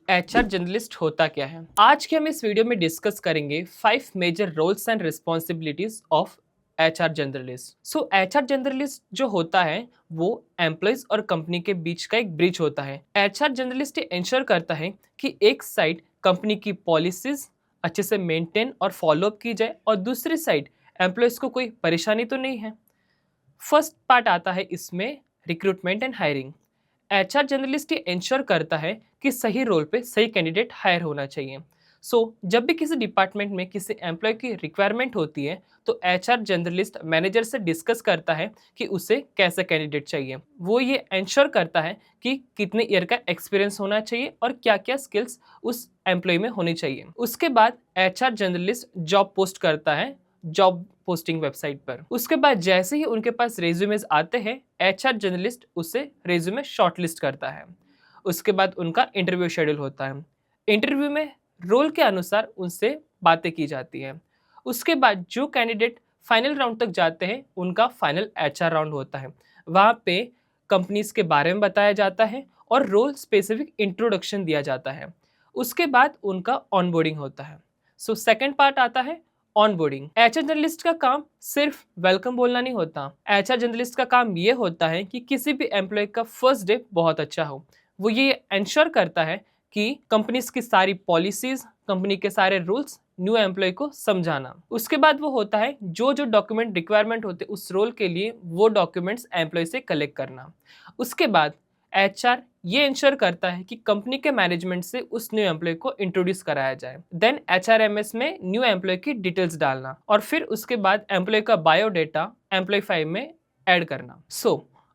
HR journalist होता क्या है? आज के हम इस वीडियो में डिस्कस करेंगे 5 major roles and responsibilities of HR journalist. So HR journalist जो होता है वो एम्प्लॉयज और कंपनी के बीच का एक ब्रिज होता है। एचआर जर्नलिस्ट ये इंश्योर करता है कि एक साइड कंपनी की पॉलिसीज अच्छे से मेंटेन और फॉलोअप की जाए और दूसरी साइड एम्प्लॉयज को कोई परेशानी तो नहीं है। फर्स्ट पार्ट आता है इसमें recruitment and hiring. HR journalist ये इंश्योर करता है कि सही रोल पे सही कैंडिडेट हायर होना चाहिए। जब भी किसी डिपार्टमेंट में किसी एम्प्लॉय की रिक्वायरमेंट होती है तो एचआर जर्नलिस्ट मैनेजर से डिस्कस करता है कि उसे कैसा कैंडिडेट चाहिए। वो ये इंश्योर करता है कि कितने ईयर का एक्सपीरियंस होना चाहिए और क्या क्या स्किल्स उस एम्प्लॉय में होनी चाहिए। उसके बाद एचआर जर्नलिस्ट जॉब पोस्ट करता है जॉब पोस्टिंग वेबसाइट पर। उसके बाद जैसे ही उनके पास रेज्यूमेज आते हैं एचआर जर्नलिस्ट उसे रेज्यूमे शॉर्टलिस्ट करता है। उसके बाद उनका इंटरव्यू शेड्यूल होता है। इंटरव्यू में रोल के अनुसार उनसे बातें की जाती हैं। उसके बाद जो कैंडिडेट फाइनल राउंड तक जाते हैं उनका फाइनल एचआर राउंड होता है। वहाँ पे कंपनीज के बारे में बताया जाता है और रोल स्पेसिफिक इंट्रोडक्शन दिया जाता है। उसके बाद उनका ऑनबोर्डिंग होता है। सेकंड पार्ट आता है ऑनबोर्डिंग। एचआर जर्नलिस्ट का काम सिर्फ वेलकम बोलना नहीं होता। एचआर जर्नलिस्ट का काम ये होता है कि किसी भी एम्प्लॉय का फर्स्ट डे बहुत अच्छा हो। वो ये इंश्योर करता है कि कंपनीज की सारी पॉलिसीज, कंपनी के सारे रूल्स न्यू एम्प्लॉय को समझाना। उसके बाद वो होता है जो जो डॉक्यूमेंट रिक्वायरमेंट होते उस रोल के लिए वो डॉक्यूमेंट्स एम्प्लॉय से कलेक्ट करना। उसके बाद एचआर ये इंश्योर करता है कि कंपनी के मैनेजमेंट से उस न्यू एम्प्लॉय को इंट्रोड्यूस कराया जाए। देन एचआरएमएस में न्यू एम्प्लॉय की डिटेल्स डालना और फिर उसके बाद एम्प्लॉय का बायोडेटा एम्प्लॉय फाइल में ऐड करना।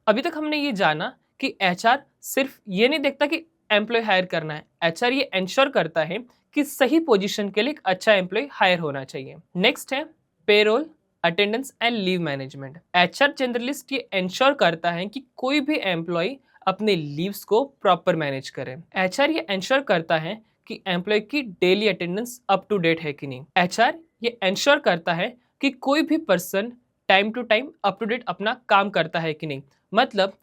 अभी तक हमने ये जाना कि एचआर सिर्फ ये नहीं देखता कि एम्प्लॉय हायर करना है, एचआर ये इंश्योर करता है कि सही पोजीशन के लिए एक अच्छा एम्प्लॉय हायर होना चाहिए। नेक्स्ट है payroll, attendance and leave management. HR generalist ये इंश्योर करता है कि कोई भी एम्प्लॉय अपने लीव्स को प्रॉपर मैनेज करें। एचआर ये इंश्योर करता है कि एम्प्लॉय की daily attendance up to date है कि नहीं। एचआर ये इंश्योर करता है कि कोई भी person time to time up to date अपना काम करता है कि नहीं। मतलब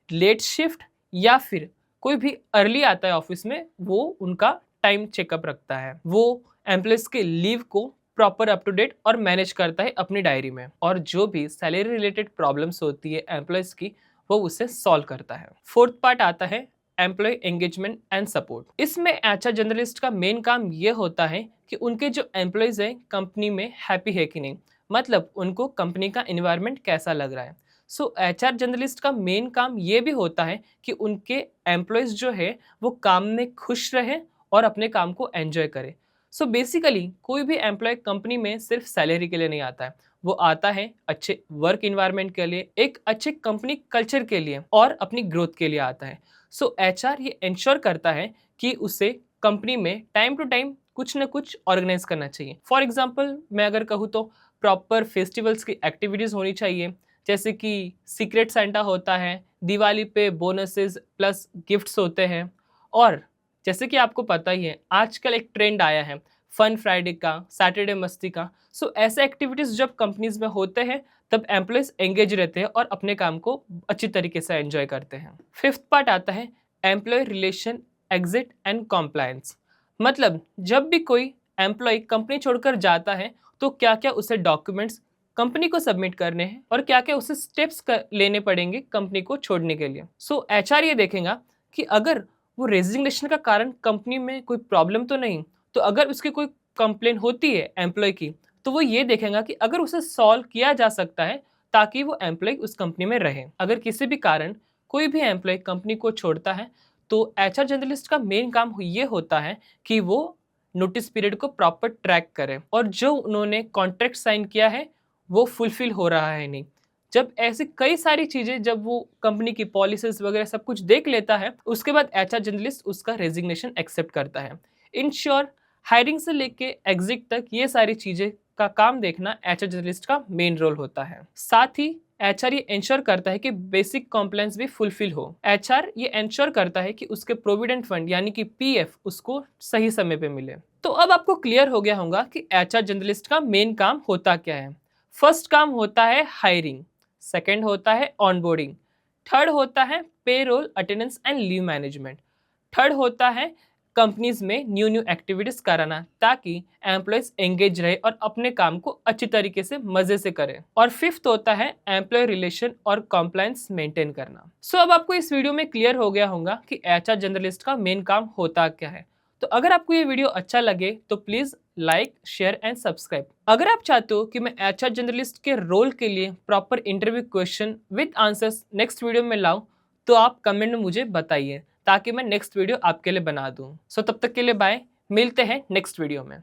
लेट शिफ्ट या फिर कोई भी अर्ली आता है ऑफिस में, वो उनका टाइम चेकअप रखता है। वो एम्प्लॉयज के लीव को प्रॉपर अप टू डेट और मैनेज करता है अपनी डायरी में। और जो भी सैलरी रिलेटेड प्रॉब्लम्स होती है एम्प्लॉयज की वो उसे सॉल्व करता है। फोर्थ पार्ट आता है एम्प्लॉय एंगेजमेंट एंड सपोर्ट। इसमें एचआर जर्नलिस्ट का मेन काम ये होता है कि उनके जो एम्प्लॉयज हैं कंपनी में हैप्पी है कि नहीं। मतलब उनको कंपनी का एनवायरनमेंट कैसा लग रहा है। एचआर जर्नलिस्ट का मेन काम ये भी होता है कि उनके एम्प्लॉयज जो है वो काम में खुश रहे और अपने काम को एंजॉय करे। बेसिकली कोई भी एम्प्लॉय कंपनी में सिर्फ सैलरी के लिए नहीं आता है, वो आता है अच्छे वर्क इन्वायरमेंट के लिए, एक अच्छे कंपनी कल्चर के लिए और अपनी ग्रोथ के लिए आता है। एचआर ये इंश्योर करता है कि उसे कंपनी में टाइम टू टाइम कुछ ना कुछ ऑर्गेनाइज करना चाहिए। फॉर एग्जाम्पल मैं अगर कहूँ तो प्रॉपर फेस्टिवल्स की एक्टिविटीज़ होनी चाहिए, जैसे कि सीक्रेट सेंटा होता है, दिवाली पे बोनसेस प्लस गिफ्ट्स होते हैं। और जैसे कि आपको पता ही है आजकल एक ट्रेंड आया है फन फ्राइडे का, सैटरडे मस्ती का। ऐसे एक्टिविटीज़ जब कंपनीज में होते हैं तब एम्प्लॉयज एंगेज रहते हैं और अपने काम को अच्छी तरीके से एंजॉय करते हैं। फिफ्थ पार्ट आता है employee relation, exit and compliance. मतलब जब भी कोई एम्प्लॉय कंपनी छोड़कर जाता है तो क्या क्या उसे डॉक्यूमेंट्स कंपनी को सबमिट करने हैं और क्या क्या उसे स्टेप्स लेने पड़ेंगे कंपनी को छोड़ने के लिए। एचआर ये देखेगा कि अगर वो रेजिग्नेशन का कारण कंपनी में कोई प्रॉब्लम तो नहीं, तो अगर उसकी कोई कंप्लेन होती है एम्प्लॉय की तो वो ये देखेगा कि अगर उसे सॉल्व किया जा सकता है ताकि वो एम्प्लॉय उस कंपनी में रहे। अगर किसी भी कारण कोई भी एम्प्लॉय कंपनी को छोड़ता है तो एचआर जर्नलिस्ट का मेन काम ये होता है कि वो नोटिस पीरियड को प्रॉपर ट्रैक करें और जो उन्होंने कॉन्ट्रैक्ट साइन किया है वो फुलफिल हो रहा है नहीं। जब ऐसी कई सारी चीजें, जब वो कंपनी की पॉलिसीज वगैरह सब कुछ देख लेता है उसके बाद एचआर जर्नलिस्ट उसका रेजिग्नेशन एक्सेप्ट करता है। इन श्योर हायरिंग से लेके एग्जिट तक ये सारी चीजें का काम देखना एचआर जर्नलिस्ट का मेन रोल होता है। साथ ही एचआर ये इंश्योर करता है कि बेसिक कॉम्प्लायंस भी फुलफिल हो। एचआर ये इंश्योर करता है कि उसके प्रोविडेंट फंड यानी कि पीएफ उसको सही समय पे मिले। तो अब आपको क्लियर हो गया होगा कि एचआर जर्नलिस्ट का मेन काम होता क्या है। फर्स्ट काम होता है हायरिंग, सेकंड होता है ऑनबोर्डिंग, थर्ड होता है payroll, attendance and leave management, third होता है कंपनीज में न्यू न्यू एक्टिविटीज कराना ताकि एम्प्लॉयज एंगेज रहे और अपने काम को अच्छी तरीके से मजे से करें। और फिफ्थ होता है एम्प्लॉय रिलेशन और कॉम्प्लायंस मेंटेन करना। सो अब आपको इस वीडियो में क्लियर हो गया होगा कि एचआर जनरलिस्ट का मेन काम होता क्या है। तो अगर आपको ये वीडियो अच्छा लगे तो please like, share and subscribe. अगर आप चाहते हो कि मैं एचआर जर्नलिस्ट के रोल के लिए proper interview question with answers next video में लाऊं, तो आप कमेंट में मुझे बताइए ताकि मैं नेक्स्ट वीडियो आपके लिए बना दूं। सो तब तक के लिए बाय, मिलते हैं नेक्स्ट वीडियो में।